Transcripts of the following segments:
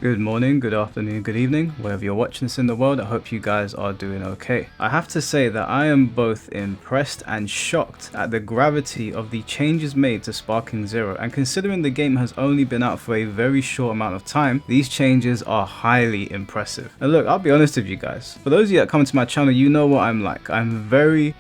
Good morning, good afternoon, good evening, wherever you're watching this in the world. I hope you guys are doing okay. I have to say that I am both impressed and shocked at the gravity of the changes made to Sparking Zero, and considering the game has only been out for a very short amount of time, these changes are highly impressive. And look, I'll be honest with you guys, for those of you that come to my channel, you know what I'm like. I'm very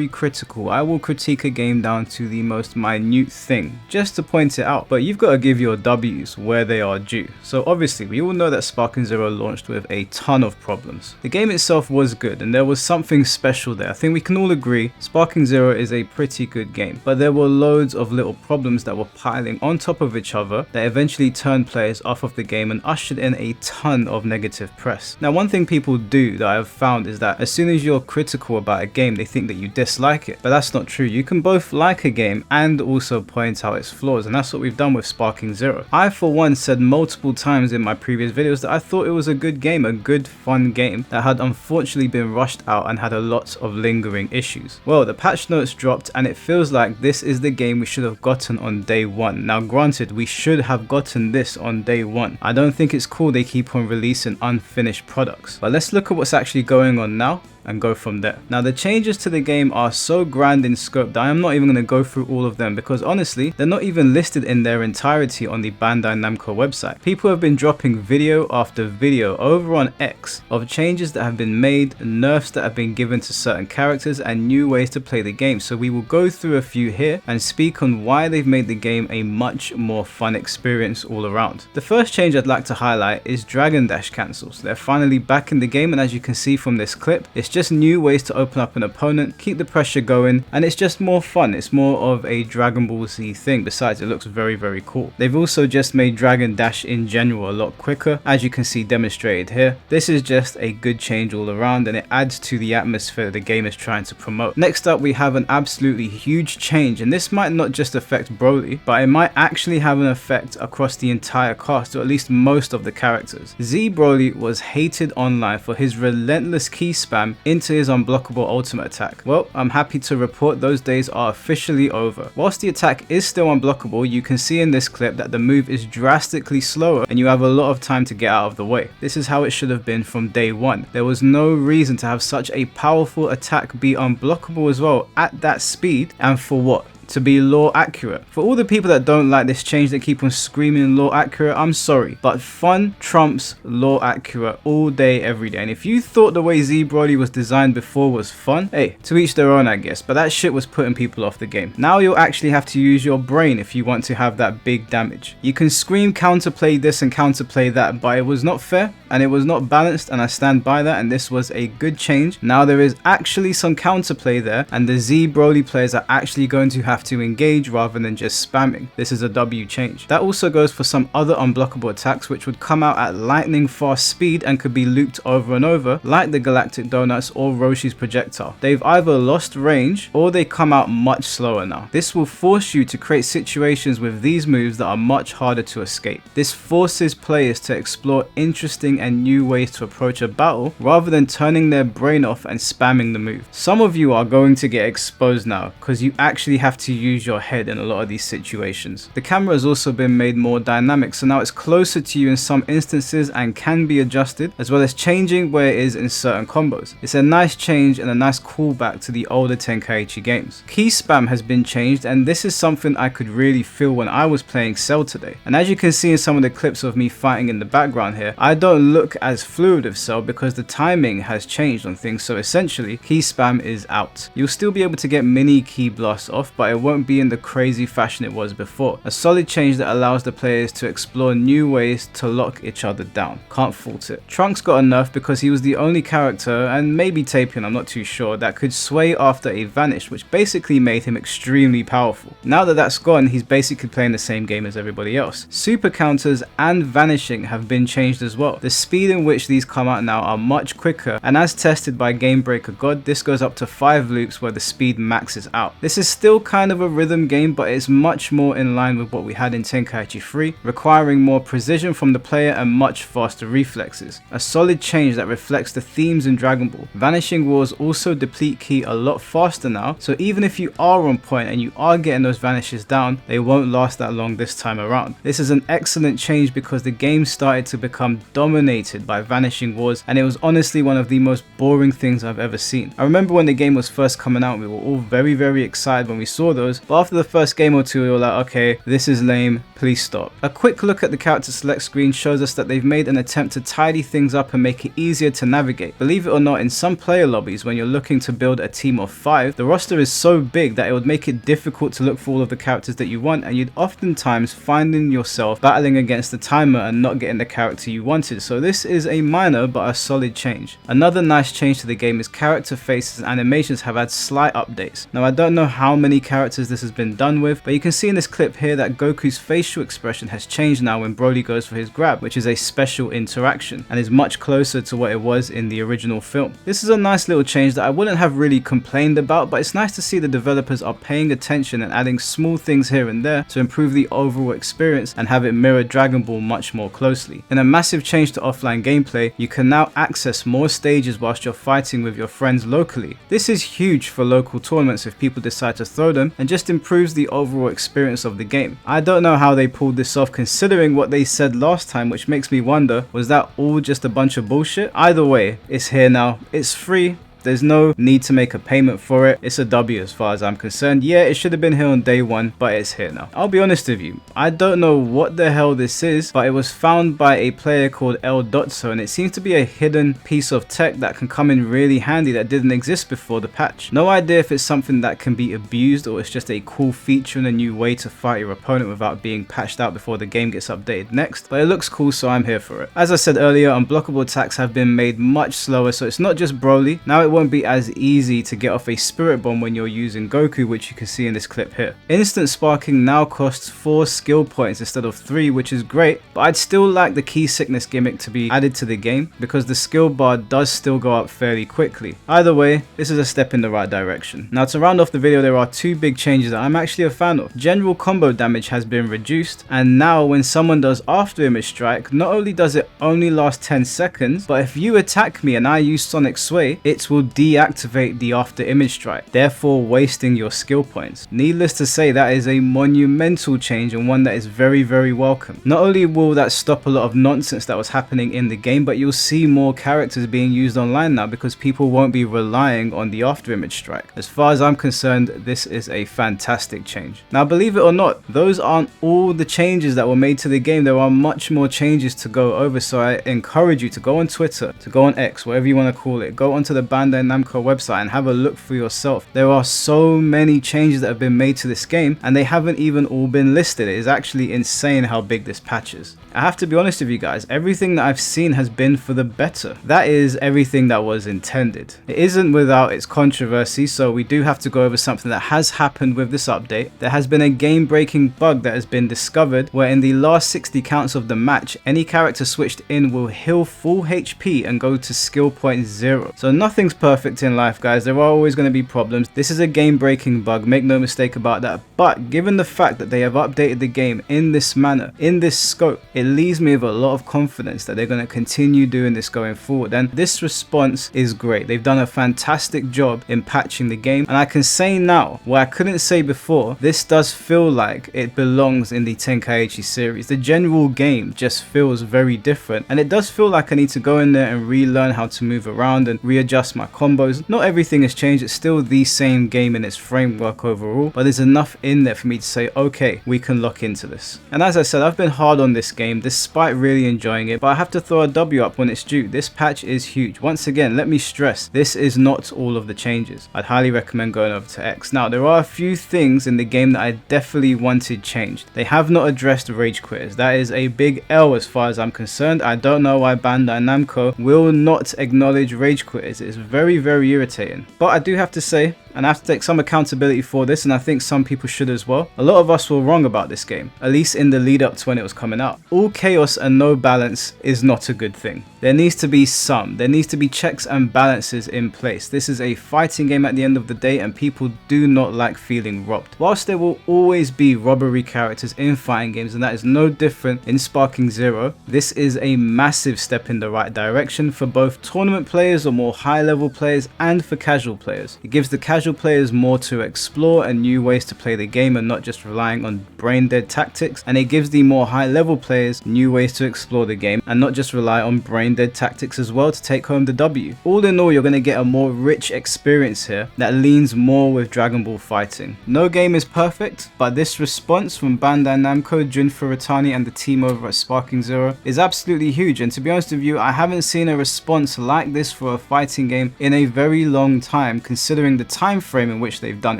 critical. I will critique a game down to the most minute thing, just to point it out, but you've got to give your W's where they are due. So obviously, we all know that Sparking Zero launched with a ton of problems. The game itself was good and there was something special there. I think we can all agree Sparking Zero is a pretty good game, but there were loads of little problems that were piling on top of each other that eventually turned players off of the game and ushered in a ton of negative press. Now, one thing people do that I've found is that as soon as you're critical about a game, they think that you dislike it, but that's not true. You can both like a game and also point out its flaws, and that's what we've done with Sparking Zero. I for one said multiple times in my previous videos that I thought it was a good game, a good fun game that had unfortunately been rushed out and had a lot of lingering issues. Well, the patch notes dropped and it feels like this is the game we should have gotten on day one. Now granted, we should have gotten this on day one. I don't think it's cool they keep on releasing unfinished products, but let's look at what's actually going on now and go from there. Now, the changes to the game are so grand in scope that I am not even going to go through all of them, because honestly, they're not even listed in their entirety on the Bandai Namco website. People have been dropping video after video over on X of changes that have been made, nerfs that have been given to certain characters, and new ways to play the game. So we will go through a few here and speak on why they've made the game a much more fun experience all around. The first change I'd like to highlight is Dragon Dash cancels. They're finally back in the game, and as you can see from this clip, it's just new ways to open up an opponent, keep the pressure going, and it's just more fun. It's more of a Dragon Ball Z thing. Besides, it looks very cool. They've also just made Dragon Dash in general a lot quicker, as you can see demonstrated here. This is just a good change all around, and it adds to the atmosphere the game is trying to promote. Next up, we have an absolutely huge change, and this might not just affect Broly, but it might actually have an effect across the entire cast, or at least most of the characters. Z Broly was hated online for his relentless key spam into his unblockable ultimate attack. Well, I'm happy to report those days are officially over. Whilst the attack is still unblockable, you can see in this clip that the move is drastically slower and you have a lot of time to get out of the way. This is how it should have been from day one. There was no reason to have such a powerful attack be unblockable as well at that speed, and for what? To be lore accurate. For all the people that don't like this change, that keep on screaming lore accurate, I'm sorry, but fun trumps lore accurate all day every day. And if you thought the way Z Broly was designed before was fun, hey, to each their own I guess, but that shit was putting people off the game. Now you'll actually have to use your brain if you want to have that big damage. You can scream counterplay this and counterplay that, but it was not fair and it was not balanced, and I stand by that, and this was a good change. Now there is actually some counterplay there, and the Z Broly players are actually going to have to engage rather than just spamming. This is a W change. That also goes for some other unblockable attacks which would come out at lightning fast speed and could be looped over and over, like the Galactic Donuts or Roshi's projectile. They've either lost range or they come out much slower now. This will force you to create situations with these moves that are much harder to escape. This forces players to explore interesting and new ways to approach a battle rather than turning their brain off and spamming the move. Some of you are going to get exposed now because you actually have to use your head in a lot of these situations. The camera has also been made more dynamic, so now it's closer to you in some instances and can be adjusted, as well as changing where it is in certain combos. It's a nice change and a nice callback to the older Tenkaichi games. Key spam has been changed, and this is something I could really feel when I was playing Cell today. And as you can see in some of the clips of me fighting in the background here, I don't look as fluid with Cell because the timing has changed on things, so essentially key spam is out. You'll still be able to get mini key blasts off, but it won't be in the crazy fashion it was before. A solid change that allows the players to explore new ways to lock each other down. Can't fault it. Trunks got a nerf because he was the only character, and maybe Tapion, I'm not too sure, that could sway after a Vanish, which basically made him extremely powerful. Now that that's gone, he's basically playing the same game as everybody else. Super counters and vanishing have been changed as well. The speed in which these come out now are much quicker, and as tested by Game Breaker God, this goes up to 5 loops where the speed maxes out. This is still kind kind of a rhythm game, but it's much more in line with what we had in Tenkaichi 3, requiring more precision from the player and much faster reflexes. A solid change that reflects the themes in Dragon Ball. Vanishing Wars also deplete ki a lot faster now, so even if you are on point and you are getting those vanishes down, they won't last that long this time around. This is an excellent change because the game started to become dominated by Vanishing Wars, and it was honestly one of the most boring things I've ever seen. I remember when the game was first coming out, we were all very excited when we saw those, but after the first game or two we were like, okay, this is lame, please stop. A quick look at the character select screen shows us that they've made an attempt to tidy things up and make it easier to navigate. Believe it or not, in some player lobbies when you're looking to build a team of 5, the roster is so big that it would make it difficult to look for all of the characters that you want, and you'd oftentimes finding yourself battling against the timer and not getting the character you wanted. So this is a minor but a solid change. Another nice change to the game is character faces and animations have had slight updates. Now I don't know how many characters this has been done with, but you can see in this clip here that Goku's facial expression has changed now when Broly goes for his grab, which is a special interaction and is much closer to what it was in the original film. This is a nice little change that I wouldn't have really complained about, but it's nice to see the developers are paying attention and adding small things here and there to improve the overall experience and have it mirror Dragon Ball much more closely. In a massive change to offline gameplay, you can now access more stages whilst you're fighting with your friends locally. This is huge for local tournaments if people decide to throw them, and just improves the overall experience of the game. I don't know how they pulled this off considering what they said last time, which makes me wonder, was that all just a bunch of bullshit? Either way, it's here now, it's free. There's no need to make a payment for it. It's a W as far as I'm concerned. Yeah, it should have been here on day one, but it's here now. I'll be honest with you, I don't know what the hell this is, but it was found by a player called El Dotso, and it seems to be a hidden piece of tech that can come in really handy that didn't exist before the patch. No idea if it's something that can be abused or it's just a cool feature and a new way to fight your opponent without being patched out before the game gets updated next, but it looks cool, so I'm here for it. As I said earlier, unblockable attacks have been made much slower, so it's not just Broly. Now it won't be as easy to get off a spirit bomb when you're using Goku, which you can see in this clip here. Instant sparking now costs 4 skill points instead of 3, which is great, but I'd still like the key sickness gimmick to be added to the game because the skill bar does still go up fairly quickly. Either way, this is a step in the right direction. Now to round off the video, there are 2 big changes that I'm actually a fan of. General combo damage has been reduced, and now when someone does after image strike, not only does it only last 10 seconds, but if you attack me and I use Sonic Sway, it will deactivate the after image strike, therefore wasting your skill points. Needless to say, that is a monumental change and one that is very welcome. Not only will that stop a lot of nonsense that was happening in the game, but you'll see more characters being used online now because people won't be relying on the after image strike. As far as I'm concerned, this is a fantastic change. Now believe it or not, those aren't all the changes that were made to the game. There are much more changes to go over, so I encourage you to go on Twitter, to go on X, whatever you want to call it, go onto the Bandai Namco website and have a look for yourself. There are so many changes that have been made to this game and they haven't even all been listed. It is actually insane how big this patch is. I have to be honest with you guys, everything that I've seen has been for the better. That is everything that was intended. It isn't without its controversy, so we do have to go over something that has happened with this update. There has been a game-breaking bug that has been discovered where in the last 60 counts of the match, any character switched in will heal full HP and go to skill point 0. So nothing's perfect in life, guys. There are always going to be problems. This is a game-breaking bug, make no mistake about that, but given the fact that they have updated the game in this manner, in this scope, it leaves me with a lot of confidence that they're going to continue doing this going forward, and this response is great. They've done a fantastic job in patching the game, and I can say now what I couldn't say before, this does feel like it belongs in the Tenkaichi series. The general game just feels very different, and it does feel like I need to go in there and relearn how to move around and readjust my combos. Not everything has changed, it's still the same game in its framework overall, but there's enough in there for me to say, okay, we can lock into this. And as I said, I've been hard on this game despite really enjoying it, but I have to throw a W up when it's due. This patch is huge. Once again, let me stress, this is not all of the changes. I'd highly recommend going over to X. Now, there are a few things in the game that I definitely wanted changed. They have not addressed rage quitters. That is a big L as far as I'm concerned. I don't know why Bandai Namco will not acknowledge rage quitters. It's very irritating. But I do have to say, and I have to take some accountability for this, and I think some people should as well. A lot of us were wrong about this game, at least in the lead up to when it was coming out. All chaos and no balance is not a good thing. There needs to be there needs to be checks and balances in place. This is a fighting game at the end of the day, and people do not like feeling robbed. Whilst there will always be robbery characters in fighting games, and that is no different in Sparking Zero, this is a massive step in the right direction for both tournament players or more high level players and for casual players. It gives the casual players more to explore and new ways to play the game and not just relying on brain dead tactics, and it gives the more high level players new ways to explore the game and not just rely on brain dead tactics as well to take home the W. All in all, you're going to get a more rich experience here that leans more with Dragon Ball fighting. No game is perfect, but this response from Bandai Namco, Jun Furutani and the team over at Sparking Zero is absolutely huge, and to be honest with you, I haven't seen a response like this for a fighting game in a very long time, considering the time frame in which they've done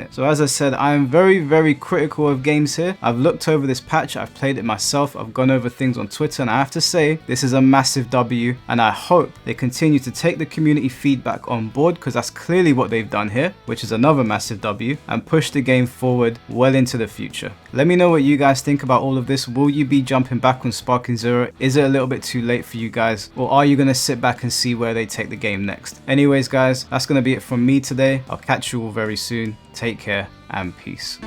it. So as I said, I am very critical of games here. I've looked over this patch, I've played it myself, I've gone over things on Twitter, and I have to say this is a massive W, and I hope they continue to take the community feedback on board, because that's clearly what they've done here, which is another massive W, and push the game forward well into the future. Let me know what you guys think about all of this. Will you be jumping back on Sparking Zero? Is it a little bit too late for you guys, or are you going to sit back and see where they take the game next? Anyways guys, that's going to be it from me today. I'll catch you all very soon. Take care and peace.